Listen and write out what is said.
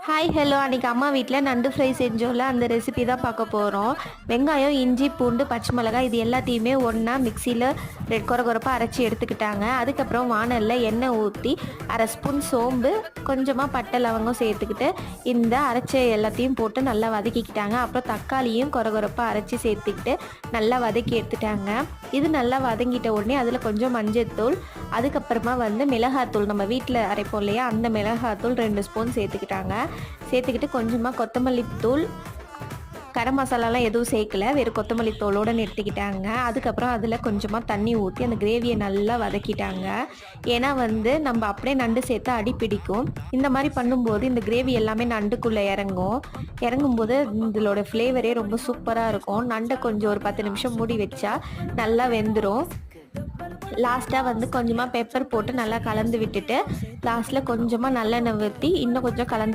Hi hello அன்றைக்கி அம்மா வீட்டில் நண்டு ஃப்ரை செஞ்சோம்ல அந்த ரெசிபி தான் பார்க்க போகிறோம். வெங்காயம், இஞ்சி, பூண்டு, பச்சை மிளகாய் இது எல்லாத்தையுமே ஒன்றா மிக்சியில் கொரப்பாக அரைச்சி எடுத்துக்கிட்டாங்க. அதுக்கப்புறம் வானலில் எண்ணெய் ஊற்றி அரை ஸ்பூன் சோம்பு, கொஞ்சமாக பட்டை லவங்கம் சேர்த்துக்கிட்டு இந்த அரைச்ச எல்லாத்தையும் போட்டு நல்லா வதக்கிக்கிட்டாங்க. அப்புறம் தக்காளியும் கொரப்பாக அரைச்சி சேர்த்துக்கிட்டு நல்லா வதக்கி எடுத்துட்டாங்க. இது நல்லா வதங்கிட்ட உடனே அதில் கொஞ்சம் மஞ்சள்தூள், அதுக்கப்புறமா மிளகாத்தூள், நம்ம வீட்டில் அரைப்போம் இல்லையா அந்த மிளகாத்தூள் 2 ஸ்பூன் சேர்த்துக்கிட்டாங்க. சேர்த்துக்கிட்டு கொஞ்சமாக கொத்தமல்லி தூள், கரம் மசாலாலாம் எதுவும் சேர்க்கல, வெறும் கொத்தமல்லி தூளோடு நிறுத்திக்கிட்டாங்க. அதுக்கப்புறம் அதில் கொஞ்சமாக தண்ணி ஊற்றி அந்த கிரேவியை நல்லா வதக்கிட்டாங்க. ஏன்னா நம்ம அப்படியே நண்டு சேர்த்து அடி பிடிக்கும். இந்த மாதிரி பண்ணும்போது இந்த கிரேவி எல்லாமே நண்டுக்குள்ளே இறங்கும்போது இதோட ஃப்ளேவரே ரொம்ப சூப்பராக இருக்கும். நண்டை கொஞ்சம் ஒரு 10 நிமிஷம் மூடி வச்சா நல்லா வெந்துடும். லாஸ்ட்டாக கொஞ்சமாக பெப்பர் போட்டு நல்லா கலந்து விட்டுட்டு லாஸ்ட்டில் கொஞ்சமாக நல்லெண்ணெய் ஊற்றி இன்னும் கொஞ்சம் கலந்து